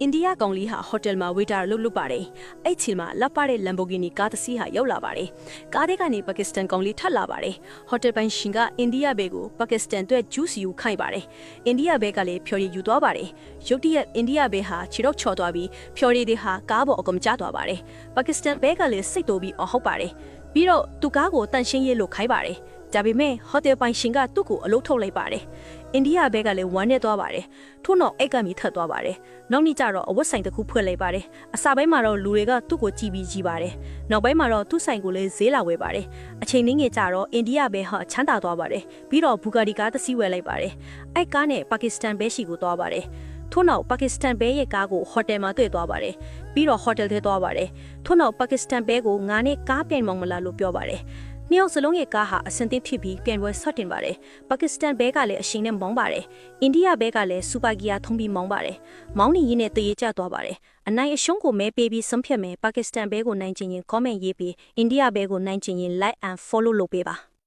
အိန္ဒိယကောင်လေးဟာဟိုတယ်မှာဝေတာလုပ်လုပ်ပါတယ်။အဲ့ချိန်မှာလက်ပါတဲ့ Lamborghini ကားတစ်စီးဟာရောက်လာပါတယ်။ကားထဲကနေပါကစ္စတန်ကောင်လေးထပ်လာပါတယ်။ဟိုတယ်ပိုင်ရှင်ကအိန္ဒိယဘဲကိုပါကစ္စတန်အတွက်ဂျူးစီယူခိုင်းပါတယ်။အိန္ဒိယဘဲကလည်းဖျော်ရည်ယူသွားပါတယ်။ရုတ်တရက်အိန္ဒိယဘဲဟာခြေတော့ချော်သွားပြီးဖျော်ရည်တွေဟာကားပေါ်အကုန်ကျသွားပါတယ်။ပါကစ္စတန်ဘဲကလည်းစိတ်တိုးပြီးဟုတ်ပါတယ်။ပြီးတော့သူကားကိုတန့်ရှင်းရေးလုပ်ခိုင်းပါတယ်။ဒါပေမဲ့ဟိုတယ်ပိုင်ရှင်ကသူ့ကိုအလုပ်ထုတ်လိုက်ပါတယ်။အိန္ဒိယဘဲကလည်းဝမ်းနဲ့သွားပါတယ်။ထို့နောက်အိတ်ကမြထပ်သွားပါတယ်။နောက်နေ့ကျတော့အဝတ်ဆိုင်တစ်ခုဖွင့်လိုက်ပါတယ်။အစာပိုင်းမှာတော့လူတွေကသူ့ကိုကြည်ပြီးကြီးပါတယ်။နောက်ပိုင်းမှာတော့သူ့ဆိုင်ကိုလည်းဈေးလာဝယ်ပါတယ်။အချိန်လေးငယ်ကျတော့အိန္ဒိယဘဲဟာချမ်းသာသွားပါတယ်။ပြီးတော့ဘူဂါဒီကားတစ်စီးဝယ်လိုက်ပါတယ်။အဲ့ကားနဲ့ပါကစ္စတန်ဘဲရှိကိုသွားပါတယ်။ထို့နောက်ပါကစ္စတန်ဘဲရဲ့ကားကိုဟိုတယ်မှာတွေ့သွားပါတယ်။ပြီးတော့ဟိုတယ်ထဲသွားပါတယ်။ထို့နောက်ပါကစ္စတန်ဘဲကိုငါနဲ့ကားပြန်မောင်းမလားလို့ပြောပါတယ်။နှစ်ယောက်စလုံးရဲ့ကားဟာအဆင်သင့်ဖြစ်ပြီးပြန်ပွဲဆော့တင်ပါတယ်။ပါကစ္စတန်ဘဲကလည်းအရှိန်နဲ့မောင်းပါတယ်။အိန္ဒိယဘဲကလည်းစူပါဂီယာထုံးပြီးမောင်းပါတယ်။မောင်းနေရင်းနဲ့တရေကျသွားပါတယ်။အနိုင်အရှုံးကိုမဲပေးပြီးဆုံးဖြတ်မယ်ပါကစ္စတန်ဘဲကိုနိုင်ချင်ရင် comment ရေးပြီးအိန္ဒိယဘဲကိုနိုင်ချင်ရင် like and follow လုပ်ပေးပါ။